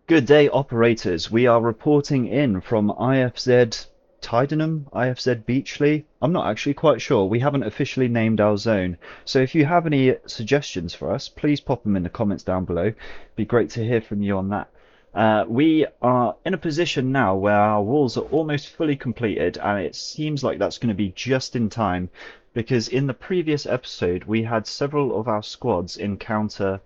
Good day, operators. We are reporting in from IFZ Tydenham, IFZ Beachley. I'm not actually quite sure. We haven't officially named our zone. So if you have any suggestions for us, please pop them in the comments down below. Be great to hear from you on that. We are in a position now where our walls are almost fully completed, and it seems like that's going to be just in time because in the previous episode we had several of our squads encounter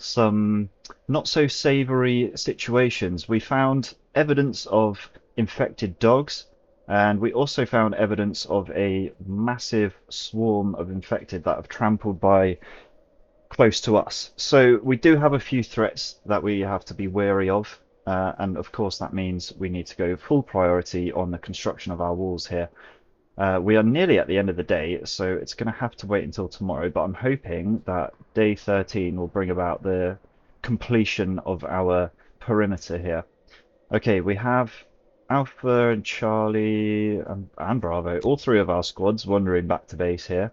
some not so savory situations. We found evidence of infected dogs, and we also found evidence of a massive swarm of infected that have trampled by close to us. So we do have a few threats that we have to be wary of, and of course that means we need to go full priority on the construction of our walls here. We are nearly at the end of the day, so it's going to have to wait until tomorrow, but I'm hoping that day 13 will bring about the completion of our perimeter here. Okay, we have Alpha and Charlie and Bravo, all three of our squads wandering back to base here.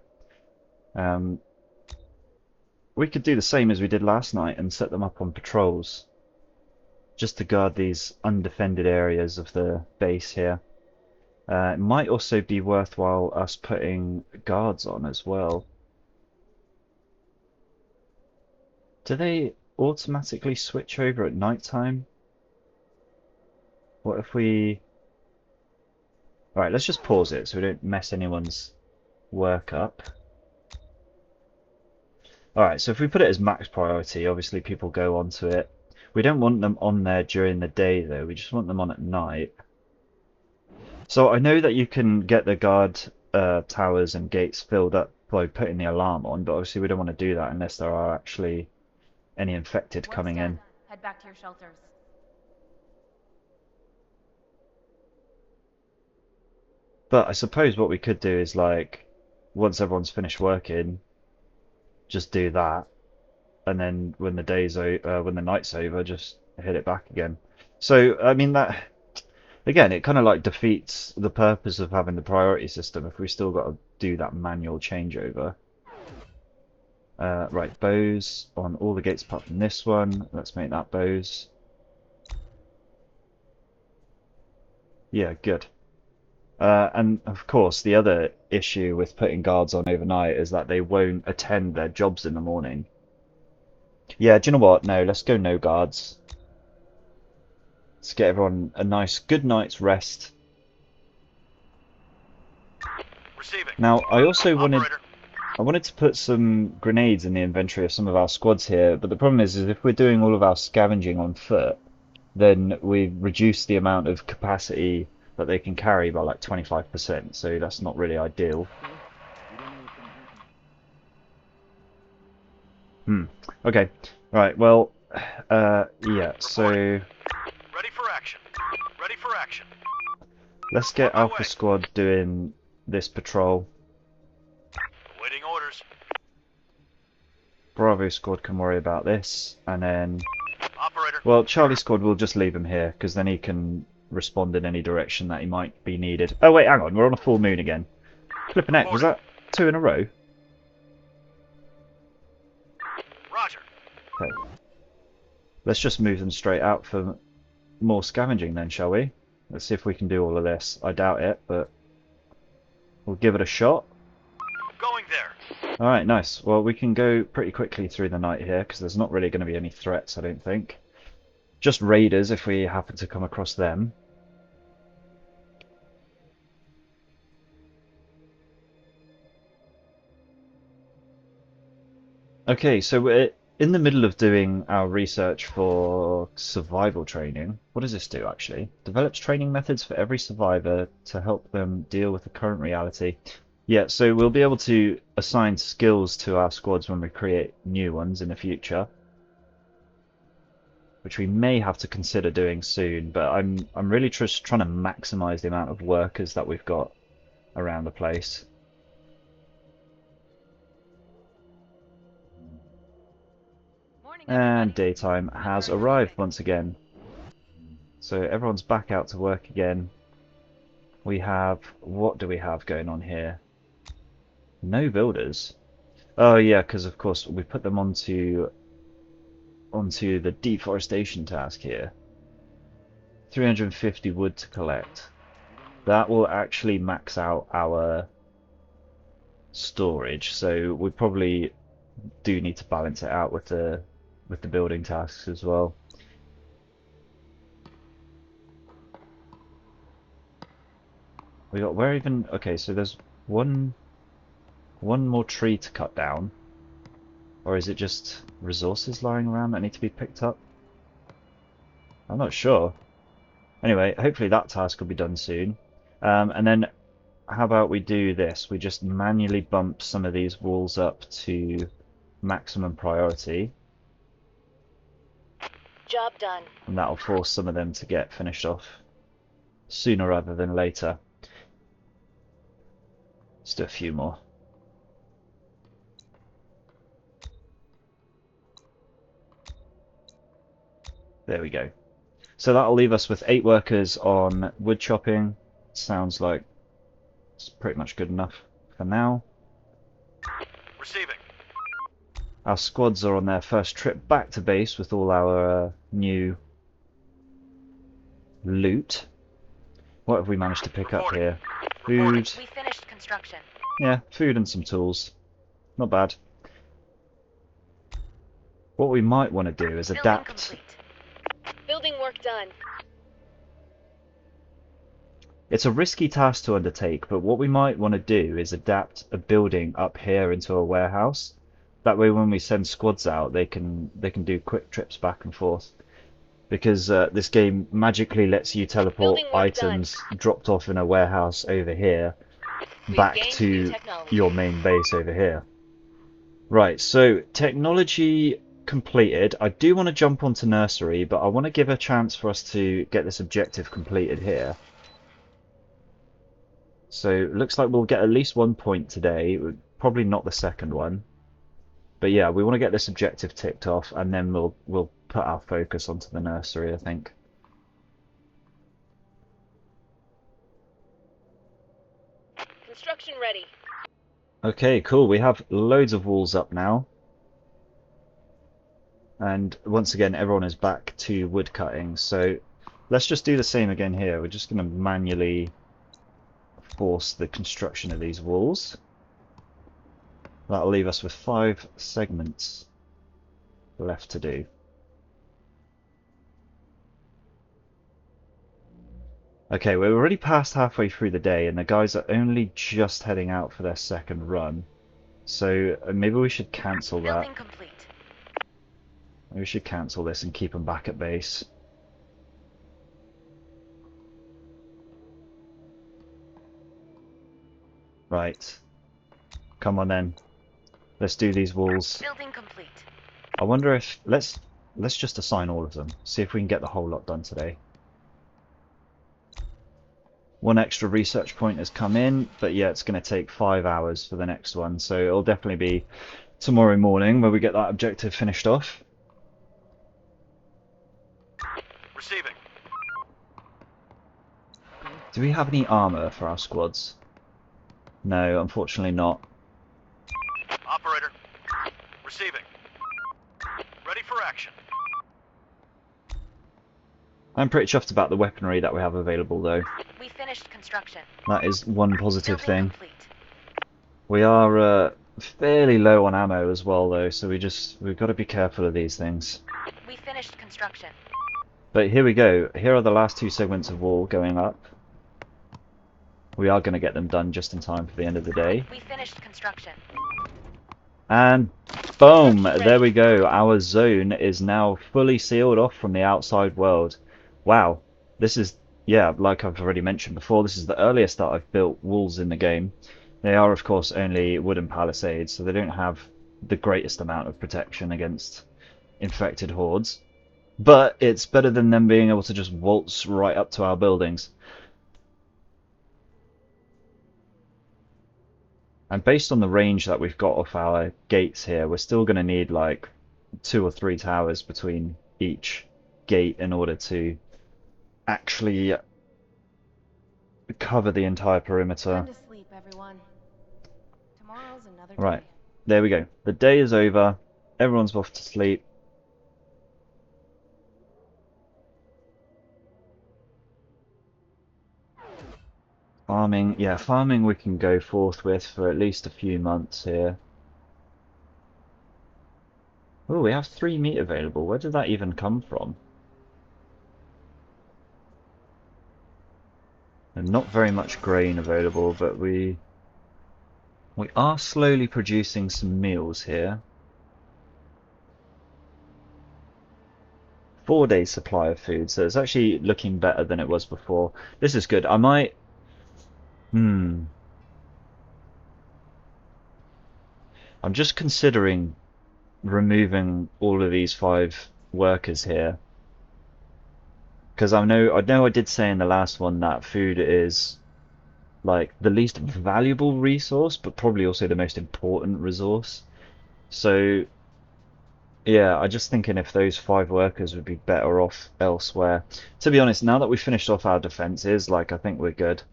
We could do the same as we did last night and set them up on patrols, just to guard these undefended areas of the base here. It might also be worthwhile us putting guards on as well. Do they automatically switch over at night time? What if we... Alright, let's just pause it so we don't mess anyone's work up. Alright, so if we put it as max priority, obviously people go onto it. We don't want them on there during the day though, we just want them on at night. So I know that you can get the guard towers and gates filled up by putting the alarm on, but obviously we don't want to do that unless there are actually any infected coming in. Head back to your shelters. But I suppose what we could do is like, once everyone's finished working, just do that, and then when the night's over, just hit it back again. So I mean that. Again, it kind of like defeats the purpose of having the priority system if we still got to do that manual changeover. Right, bows on all the gates apart from this one. Let's make that bows. Yeah, good. And of course, the other issue with putting guards on overnight is that they won't attend their jobs in the morning. Yeah, do you know what? No, let's go no guards. Let's get everyone a nice, good night's rest. Receiving. Now, I also Operator. wanted to put some grenades in the inventory of some of our squads here, but the problem is if we're doing all of our scavenging on foot, then we reduce the amount of capacity that they can carry by like 25%, so that's not really ideal. Okay. Right, well, yeah, so Ready for action. Ready for action. let's get On my Alpha way. Squad doing this patrol. Waiting orders. Bravo Squad can worry about this, and then, Operator. well, Charlie Squad will just leave him here, because then he can respond in any direction that he might be needed. Oh wait, hang on, we're on a full moon again. Flippin' heck, was that 2 in a row? Roger. Okay. Let's just move them straight out for more scavenging then, shall we? Let's see if we can do all of this. I doubt it, but we'll give it a shot. Going there. Alright, nice. Well, we can go pretty quickly through the night here, because there's not really going to be any threats, I don't think. Just raiders if we happen to come across them. Okay, so we're in the middle of doing our research for survival training. What does this do, actually? Develops training methods for every survivor to help them deal with the current reality. Yeah, so we'll be able to assign skills to our squads when we create new ones in the future, which we may have to consider doing soon, but I'm really just trying to maximize the amount of workers that we've got around the place. And daytime has arrived once again. So everyone's back out to work again. We have, what do we have going on here? No builders. Oh yeah, because of course we put them onto the deforestation task here. 350 wood to collect. That will actually max out our storage, so we probably do need to balance it out with the building tasks as well. We got where even? Okay, so there's one more tree to cut down, or is it just resources lying around that need to be picked up? I'm not sure. Anyway, hopefully that task will be done soon. And then how about we do this? We just manually bump some of these walls up to maximum priority. Job done. And that'll force some of them to get finished off sooner rather than later. Let's do a few more. There we go. So that'll leave us with 8 workers on wood chopping. Sounds like it's pretty much good enough for now. Receiving. Our squads are on their first trip back to base with all our new loot. What have we managed to pick up here? Food. We finished construction. Yeah, food and some tools. Not bad. What we might want to do is Building adapt. complete. Building work done. It's a risky task to undertake, but what we might want to do is adapt a building up here into a warehouse. That way when we send squads out, they can do quick trips back and forth. Because this game magically lets you teleport items dropped off in a warehouse over here back to your main base over here. Right, so technology completed. I do want to jump onto nursery, but I want to give a chance for us to get this objective completed here. So it looks like we'll get at least 1 point today, probably not the second one. But yeah, we want to get this objective ticked off, and then we'll put our focus onto the nursery, I think. Construction ready. Okay, cool. We have loads of walls up now. And once again, everyone is back to wood cutting. So let's just do the same again here. We're just going to manually force the construction of these walls. That'll leave us with 5 segments left to do. Okay, we're already past halfway through the day and the guys are only just heading out for their second run. So maybe we should cancel that. Building complete. Maybe we should cancel this and keep them back at base. Right. Come on then. Let's do these walls. Building complete. I wonder if let's just assign all of them. See if we can get the whole lot done today. 1 extra research point has come in, but yeah, it's going to take 5 hours for the next one, so it'll definitely be tomorrow morning where we get that objective finished off. Receiving. Do we have any armor for our squads? No, unfortunately not. Operator. Receiving. Ready for action. I'm pretty chuffed about the weaponry that we have available though. We finished construction. That is one positive thing. Building complete. We are fairly low on ammo as well though, so we've got to be careful of these things. We finished construction. But here we go. Here are the last 2 segments of wall going up. We are going to get them done just in time for the end of the day. We finished construction. And boom! There we go. Our zone is now fully sealed off from the outside world. Wow. This is, yeah, like I've already mentioned before, this is the earliest that I've built walls in the game. They are, of course, only wooden palisades, so they don't have the greatest amount of protection against infected hordes. But it's better than them being able to just waltz right up to our buildings. And based on the range that we've got off our gates here, we're still going to need like 2 or 3 towers between each gate in order to actually cover the entire perimeter. Time to sleep, everyone. Tomorrow's another day. Right, there we go. The day is over. Everyone's off to sleep. farming, yeah, farming we can go forth with for at least a few months here. Oh, we have 3 meat available. Where did that even come from? And not very much grain available, but we are slowly producing some meals here. 4 days supply of food, so it's actually looking better than it was before. This is good. I might... I'm just considering removing all of these 5 workers here. Because I know I did say in the last one that food is like the least valuable resource, but probably also the most important resource. So yeah, I just thinking if those 5 workers would be better off elsewhere. To be honest, now that we've finished off our defenses, like I think we're good.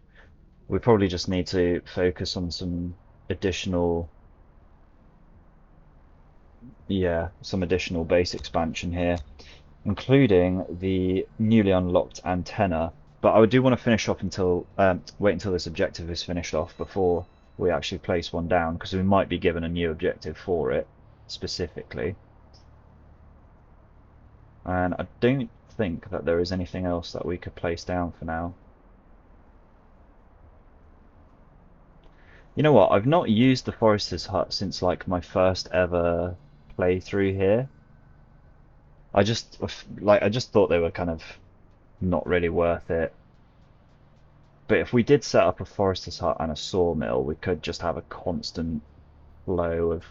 We probably just need to focus on some additional, yeah, some additional base expansion here, including the newly unlocked antenna. But I do want to finish off until wait until this objective is finished off before we actually place one down, because we might be given a new objective for it specifically. And I don't think that there is anything else that we could place down for now. You know what? I've not used the Forester's Hut since like my first ever playthrough here. I just thought they were kind of not really worth it. But if we did set up a Forester's Hut and a sawmill, we could just have a constant flow of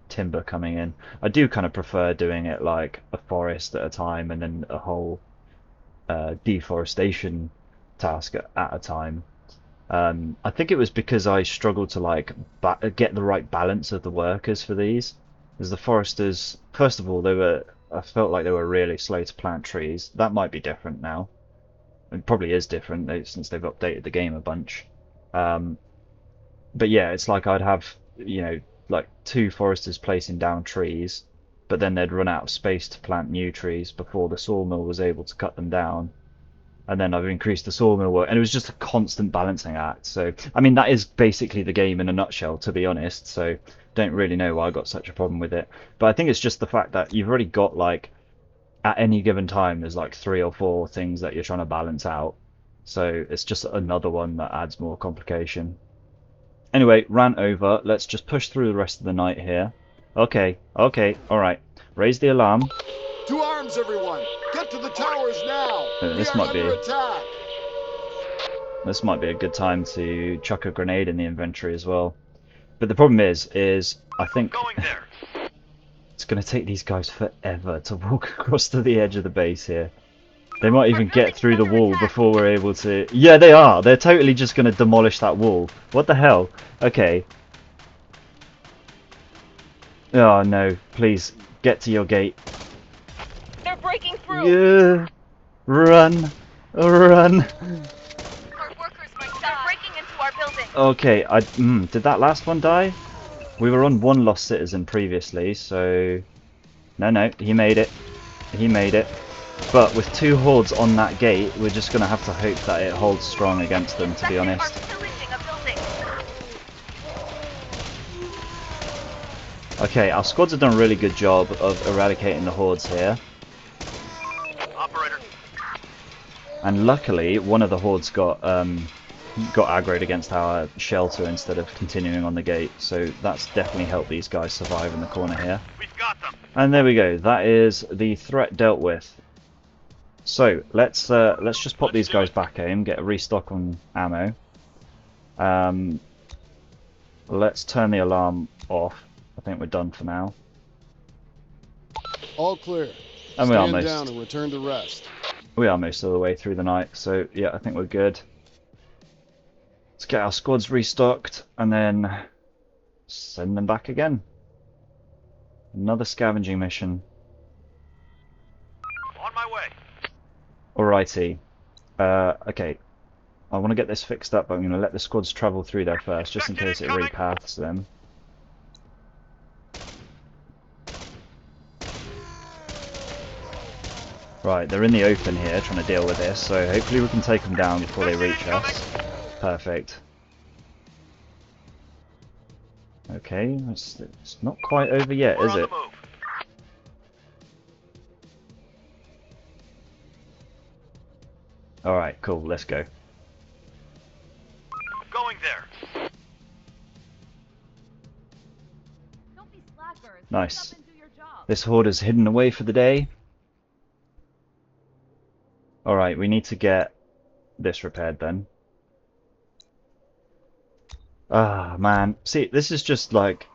timber coming in. I do kind of prefer doing it like a forest at a time and then a whole deforestation task at a time. I think it was because I struggled to like get the right balance of the workers for these. As the foresters, first of all, I felt like they were really slow to plant trees. That might be different now. It probably is different since they've updated the game a bunch. But yeah, it's like I'd have, you know, like 2 foresters placing down trees, but then they'd run out of space to plant new trees before the sawmill was able to cut them down. And then I've increased the sawmill work, and it was just a constant balancing act. So, I mean, that is basically the game in a nutshell, to be honest. So, don't really know why I got such a problem with it. But I think it's just the fact that you've already got, like, at any given time, there's like 3 or 4 things that you're trying to balance out. So, it's just another one that adds more complication. Anyway, ran over. Let's just push through the rest of the night here. Okay, alright. Raise the alarm. To arms, everyone! Get to the towers now! This we are might be under attack! This might be a good time to chuck a grenade in the inventory as well. But the problem is I think Going there. it's going to take these guys forever to walk across to the edge of the base here. They might even get through the wall before we're able to... Yeah, they are! They're totally just going to demolish that wall. What the hell? Okay. Oh no, please, get to your gate. They're breaking through. Yeah. Run! Run! Our workers might die. They're breaking into our building. Okay, did that last one die? We were on 1 lost citizen previously, so... No, he made it. He made it. But with 2 hordes on that gate, we're just going to have to hope that it holds strong against them, to be honest. Okay, our squads have done a really good job of eradicating the hordes here. Operator. And luckily, one of the hordes got aggroed against our shelter instead of continuing on the gate, so that's definitely helped these guys survive in the corner here. We've got them. And there we go. That is the threat dealt with. So let's just pop these guys back in, get a restock on ammo. Let's turn the alarm off. I think we're done for now. All clear. And Stand down and return to rest. we are most of the way through the night, so yeah, I think we're good. Let's get our squads restocked and then send them back again. Another scavenging mission. On my way. Alrighty. Okay. I want to get this fixed up, but I'm going to let the squads travel through there first, just in case it repaths them. Right, they're in the open here, trying to deal with this, so hopefully we can take them down before they reach us. Perfect. Okay, it's not quite over yet, We're is on the it? move. Alright, cool, let's go. Going there. Don't be slackers. Nice. Wake up and do your job. This horde is hidden away for the day. Alright, we need to get this repaired then. Ah, man. See, this is just like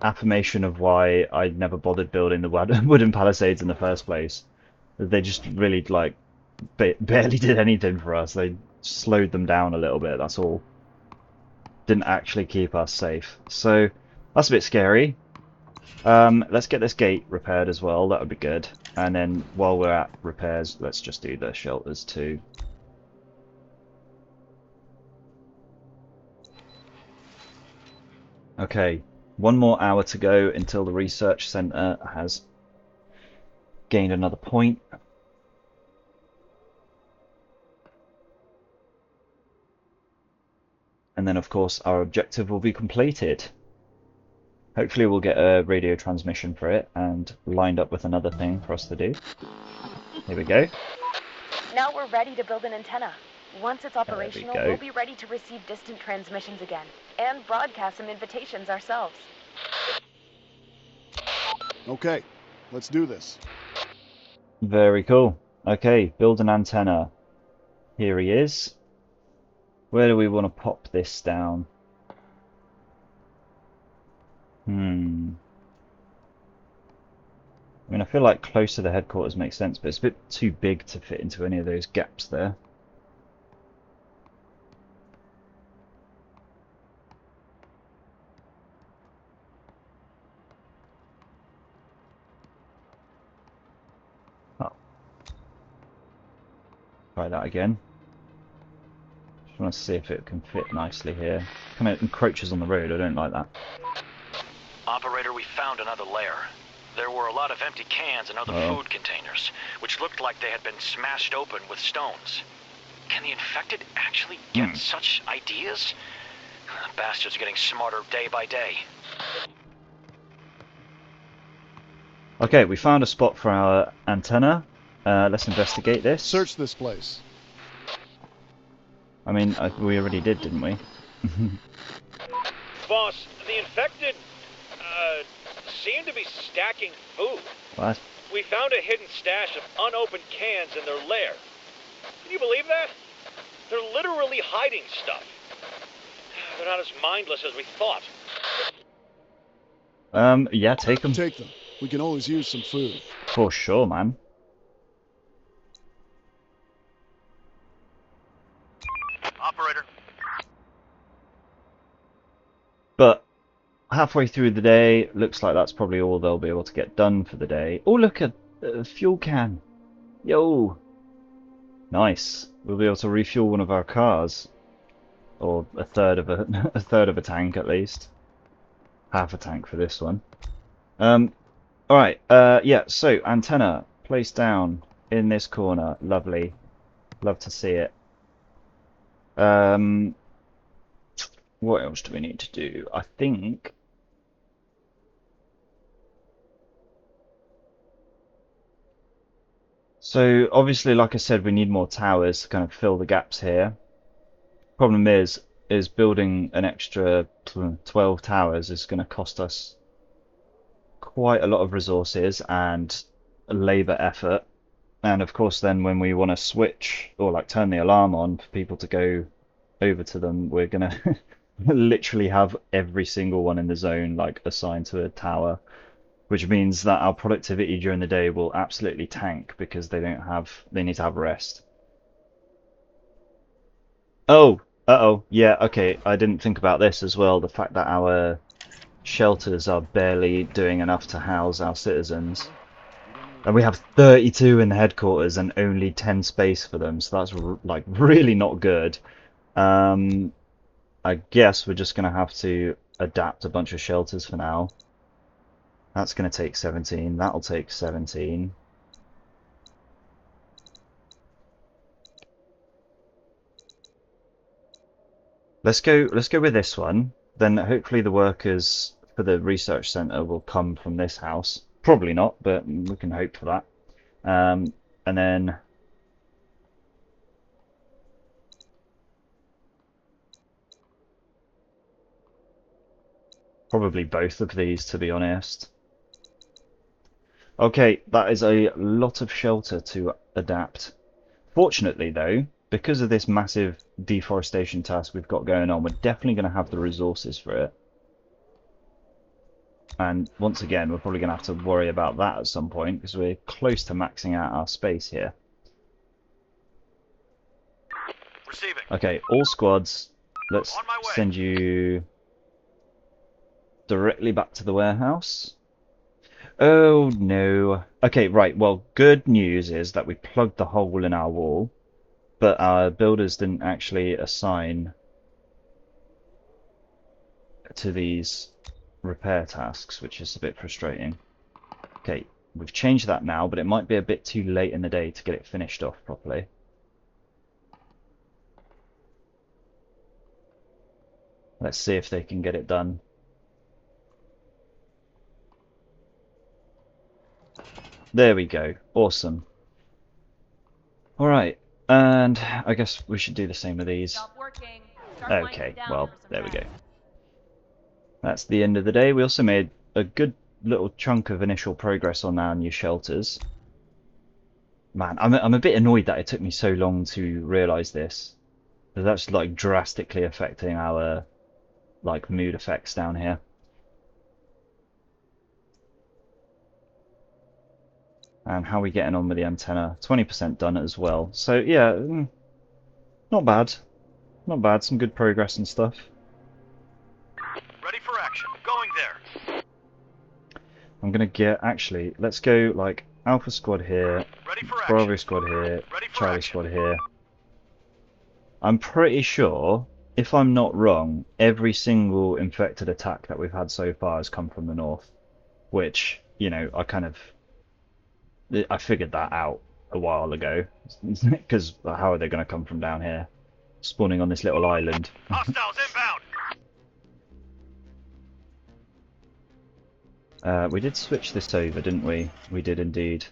affirmation of why I never bothered building the wooden palisades in the first place. They just really, like, barely did anything for us. They slowed them down a little bit, that's all. Didn't actually keep us safe. So, that's a bit scary. Let's get this gate repaired as well, that would be good. And then, while we're at repairs, let's just do the shelters too. Okay, 1 more hour to go until the research centre has gained another point. And then, of course, our objective will be completed. Hopefully we'll get a radio transmission for it and lined up with another thing for us to do. Here we go. Now we're ready to build an antenna. Once it's operational, go. we'll be ready to receive distant transmissions again and broadcast some invitations ourselves. Okay, let's do this. Very cool. Okay, build an antenna. Here he is. Where do we want to pop this down? I mean, I feel like close to the headquarters makes sense, but it's a bit too big to fit into any of those gaps there. Oh. Try that again. Just want to see if it can fit nicely here. Kind of encroaches on the road, I don't like that. Operator, we found another lair. There were a lot of empty cans and other food containers, which looked like they had been smashed open with stones. Can the infected actually get such ideas? The bastards are getting smarter day by day. Okay, we found a spot for our antenna. Let's investigate this. Search this place. I mean, we already did, didn't we? Boss, the infected, seem to be stacking food. What? We found a hidden stash of unopened cans in their lair. Can you believe that? They're literally hiding stuff. They're not as mindless as we thought. Yeah, take them. Take them. We can always use some food. For sure, man. Operator. But halfway through the day, looks like that's probably all they'll be able to get done for the day. Oh, look at a fuel can. Yo. Nice. We'll be able to refuel one of our cars. Or a third of a third of a tank at least. Half a tank for this one. Alright, yeah, so antenna placed down in this corner. Lovely. Love to see it. What else do we need to do? I think so obviously, like I said, we need more towers to kind of fill the gaps here. Problem is building an extra 12 towers is going to cost us quite a lot of resources and labor effort. And of course, then when we want to switch or like turn the alarm on for people to go over to them, we're going to literally have every single one in the zone like assigned to a tower, which means that our productivity during the day will absolutely tank because they need to have rest. Oh, yeah, okay, I didn't think about this as well, the fact that our shelters are barely doing enough to house our citizens. And we have 32 in the headquarters and only 10 space for them, so that's like really not good. I guess we're just going to have to adapt a bunch of shelters for now. That's going to take 17. That'll take 17. Let's go with this one. Then hopefully the workers for the research centre will come from this house. Probably not, but we can hope for that. And then probably both of these, to be honest. Okay, that is a lot of shelter to adapt. Fortunately, though, because of this massive deforestation task we've got going on, we're definitely going to have the resources for it. And once again, we're probably going to have to worry about that at some point, because we're close to maxing out our space here. Receiving. Okay, all squads, let's send you directly back to the warehouse. Oh no. Okay, right, well, good news is that we plugged the hole in our wall, but our builders didn't actually assign to these repair tasks, which is a bit frustrating. Okay, we've changed that now, but it might be a bit too late in the day to get it finished off properly. Let's see if they can get it done. There we go. Awesome. Alright, and I guess we should do the same with these. Okay, well, there we go. That's the end of the day. We also made a good little chunk of initial progress on our new shelters. Man, I'm a bit annoyed that it took me so long to realise this. That's like drastically affecting our like mood effects down here. And how are we getting on with the antenna? 20% done as well. So yeah, not bad. Not bad. Some good progress and stuff. Ready for action. Going there. I'm gonna get, actually, let's go like Alpha Squad here, Bravo Squad here, Charlie Squad here. I'm pretty sure, if I'm not wrong, every single infected attack that we've had so far has come from the north. Which, you know, I figured that out a while ago. Because how are they going to come from down here? Spawning on this little island. Hostiles inbound. We did switch this over, didn't we? We did indeed.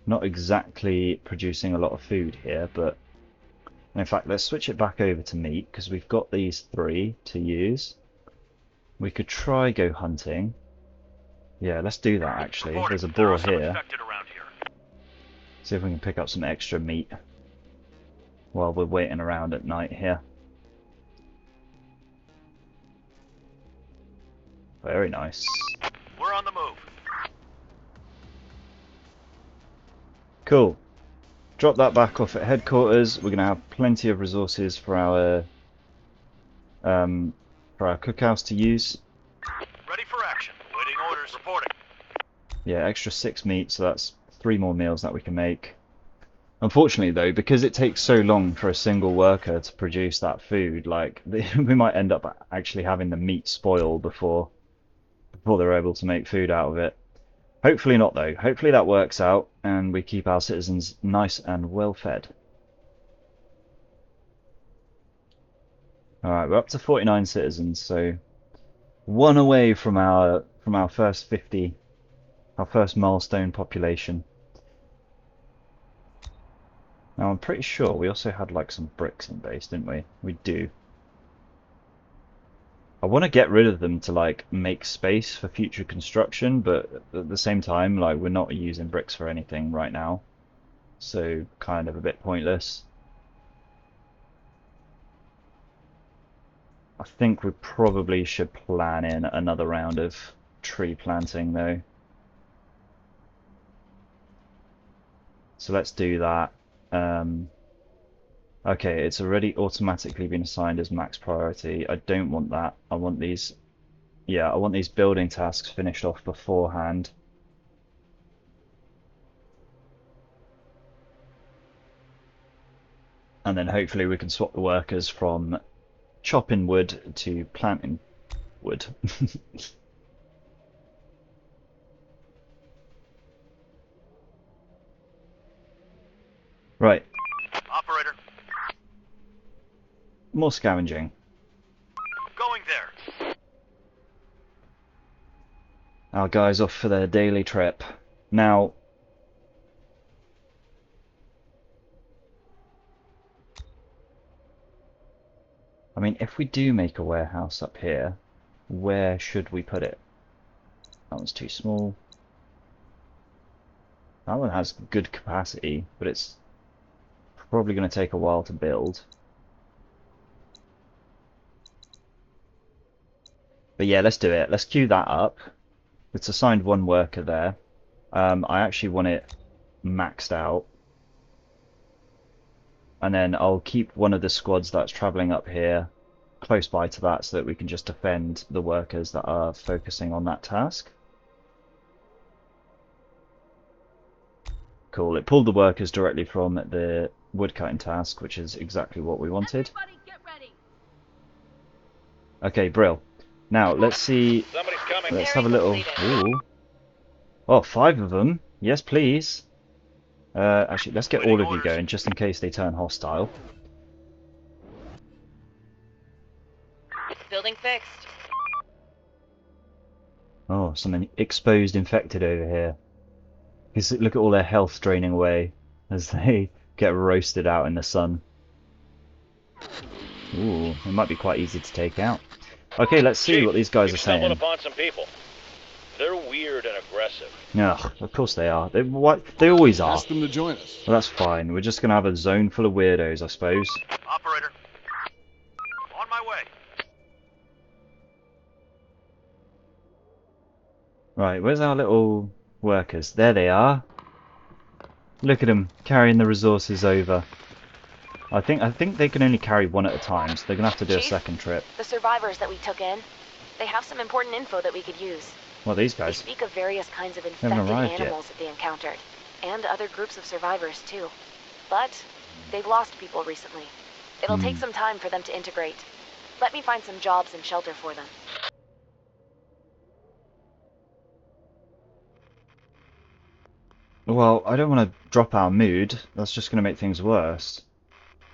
Not exactly producing a lot of food here, but in fact, let's switch it back over to meat, because we've got these 3 to use. We could try go hunting. Yeah, let's do that actually. There's a boar here. See if we can pick up some extra meat while we're waiting around at night here. Very nice. We're on the move. Cool. Drop that back off at headquarters. We're going to have plenty of resources for our cookhouse to use. Ready for action. Waiting orders. Reporting. Yeah, extra 6 meat, so that's 3 more meals that we can make. Unfortunately though, because it takes so long for a single worker to produce that food, like we might end up actually having the meat spoil before they're able to make food out of it. Hopefully not though. Hopefully that works out and we keep our citizens nice and well fed. Alright, we're up to 49 citizens, so 1 away from our first 50, our first milestone population. Now I'm pretty sure we also had like some bricks in base, didn't we? We do. I want to get rid of them to like make space for future construction, but at the same time, like we're not using bricks for anything right now, so kind of a bit pointless. I think we probably should plan in another round of tree planting though. So let's do that. Okay, it's already automatically been assigned as max priority. I don't want that. I want these, yeah, I want these building tasks finished off beforehand. And then hopefully we can swap the workers from chopping wood to planting wood. Right. Operator. More scavenging. our guys off for their daily trip. Now, I mean, if we do make a warehouse up here, where should we put it? That one's too small. That one has good capacity, but it's probably going to take a while to build. But yeah, let's do it. Let's queue that up. It's assigned one worker there. I actually want it maxed out. And then I'll keep one of the squads that's travelling up here close by to that so that we can just defend the workers that are focusing on that task. Cool, it pulled the workers directly from the woodcutting task, which is exactly what we wanted. Okay, Brill. Now, let's see. Somebody's coming. Let's have a little... Ooh. Oh, 5 of them. Yes, please. Actually, let's get all of you going, just in case they turn hostile. Building fixed. Oh, some exposed infected over here. Look at all their health draining away as they get roasted out in the sun. Ooh, it might be quite easy to take out. Okay, let's see what these guys are saying. Stumbled upon some people. They're weird and aggressive. Ugh, of course they are. They always are. Ask them to join us. Well, that's fine. We're just going to have a zone full of weirdos, I suppose. Operator. On my way. Right, where's our little workers? There they are. Look at them carrying the resources over. I think they can only carry one at a time, so they're going to have to do a Chief, second trip. The survivors that we took in, they have some important info that we could use. Well, these They guys. speak of various kinds of Haven't infected arrived yet. animals that they encountered, and other groups of survivors too. But they've lost people recently. It'll take some time for them to integrate. Let me find some jobs and shelter for them. Well, I don't want to drop our mood. That's just going to make things worse.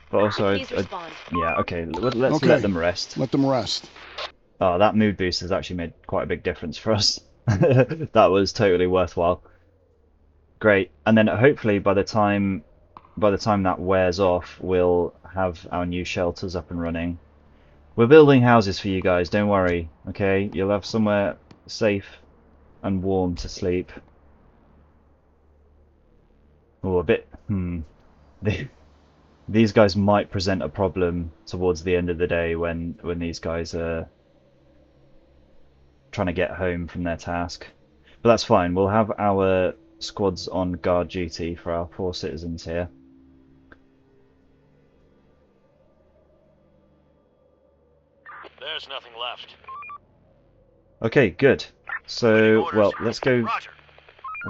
But also, Please respond. yeah, okay, let's Okay. let them rest. Let them rest. Oh, that mood boost has actually made quite a big difference for us. That was totally worthwhile. Great. And then hopefully by the time that wears off, we'll have our new shelters up and running. We're building houses for you guys, don't worry. Okay? You'll have somewhere safe and warm to sleep. Oh, a bit these guys might present a problem towards the end of the day when these guys are trying to get home from their task. But that's fine. We'll have our squads on guard duty for our 4 citizens here. There's nothing left. Okay, good. So, Orders. well, let's go Roger.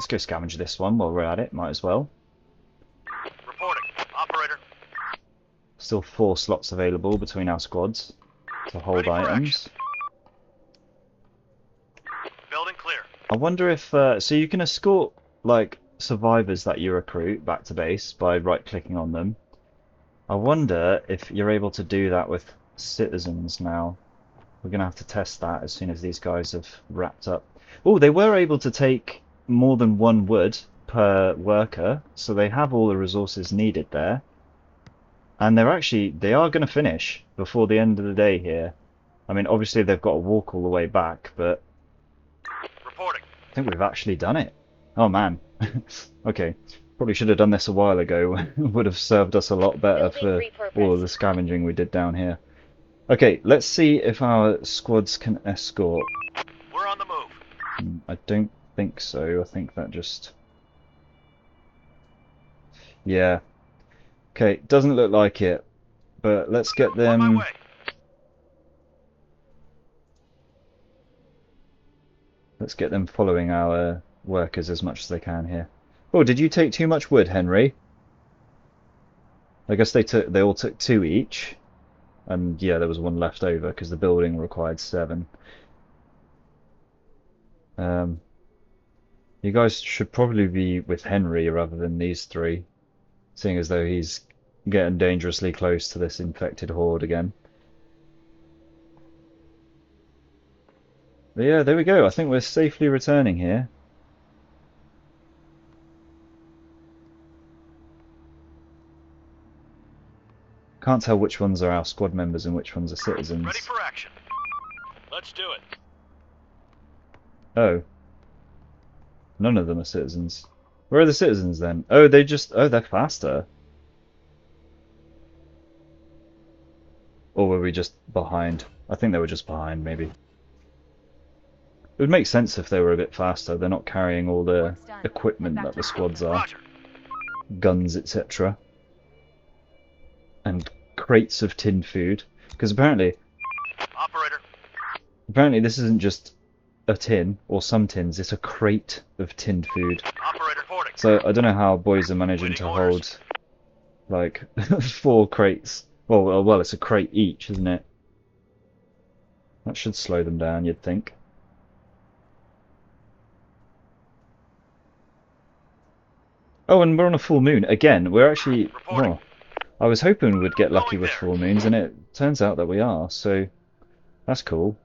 scavenge this one while we're at it. Might as well. Reporting. Operator. Still 4 slots available between our squads to hold Ready for items. Building clear. I wonder if so you can escort like survivors that you recruit back to base by right-clicking on them. I wonder if you're able to do that with citizens now. We're gonna have to test that as soon as these guys have wrapped up. Oh, they were able to take more than 1 wood per worker, so they have all the resources needed there. And they are going to finish before the end of the day here. I mean, obviously they've got to walk all the way back, but Reporting. I think we've actually done it. Oh man. Okay, probably should have done this a while ago. Would have served us a lot better for all of the scavenging we did down here. Okay, let's see if our squads can escort. We're on the move. I don't think so. I think that just... Yeah. Okay, doesn't look like it. But let's get On my them... way. Let's get them following our workers as much as they can here. Oh, did you take too much wood, Henry? I guess they all took 2 each. And yeah, there was 1 left over because the building required 7. You guys should probably be with Henry rather than these 3, seeing as though he's getting dangerously close to this infected horde again. But yeah, there we go. I think we're safely returning here. Can't tell which ones are our squad members and which ones are citizens. Ready for action. Let's do it. Oh. None of them are citizens. Where are the citizens then? Oh, they're faster. Or were we just behind? I think they were just behind, maybe. It would make sense if they were a bit faster. They're not carrying all the equipment that the squads are. Roger. Guns, etc. And crates of tinned food. Because apparently Operator. this isn't just a tin, or some tins, it's a crate of tinned food. Operator reporting. So I don't know how boys are managing Waiting to orders. hold, like, 4 crates. Well, it's a crate each, isn't it? That should slow them down, you'd think. Oh, and we're on a full moon. Again, we're actually... Well, I was hoping we'd get lucky with full moons, and it turns out that we are, so that's cool.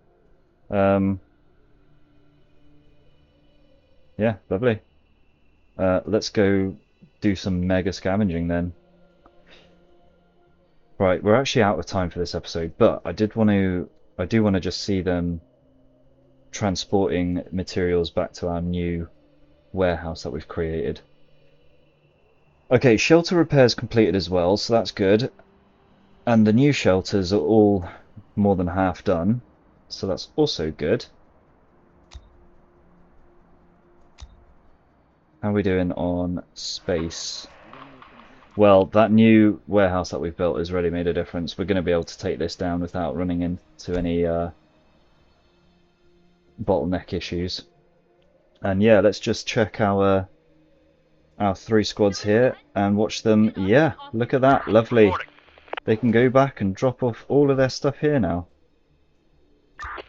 Yeah, lovely. Let's go do some mega scavenging then. Right, we're actually out of time for this episode, but I do want to just see them transporting materials back to our new warehouse that we've created. Okay, shelter repairs completed as well, so that's good. And the new shelters are all more than half done, so that's also good. How are we doing on space? Well, that new warehouse that we've built has really made a difference. We're going to be able to take this down without running into any bottleneck issues. And yeah, let's just check our 3 squads here and watch them. Yeah, look at that, lovely. They can go back and drop off all of their stuff here now.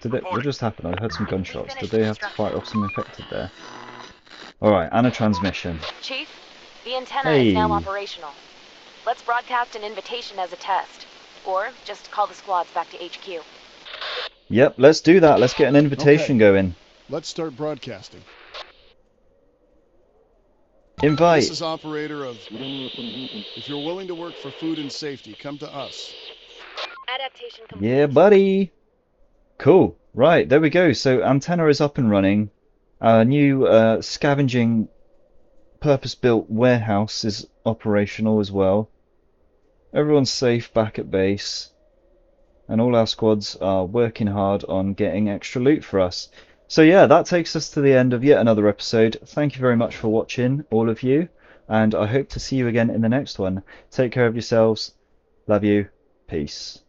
What just happened? I heard some gunshots. Did they have to fight off some infected there? Alright, and a transmission. Chief, the antenna is now operational. Let's broadcast an invitation as a test. Or just call the squads back to HQ. Yep, let's do that. Let's get an invitation going. Let's start broadcasting. Invite. This is operator of... If you're willing to work for food and safety, come to us. Adaptation complete. Yeah, buddy. Cool. Right, there we go. So antenna is up and running. Our new scavenging purpose-built warehouse is operational as well. Everyone's safe back at base. And all our squads are working hard on getting extra loot for us. So yeah, that takes us to the end of yet another episode. Thank you very much for watching, all of you. And I hope to see you again in the next one. Take care of yourselves. Love you. Peace.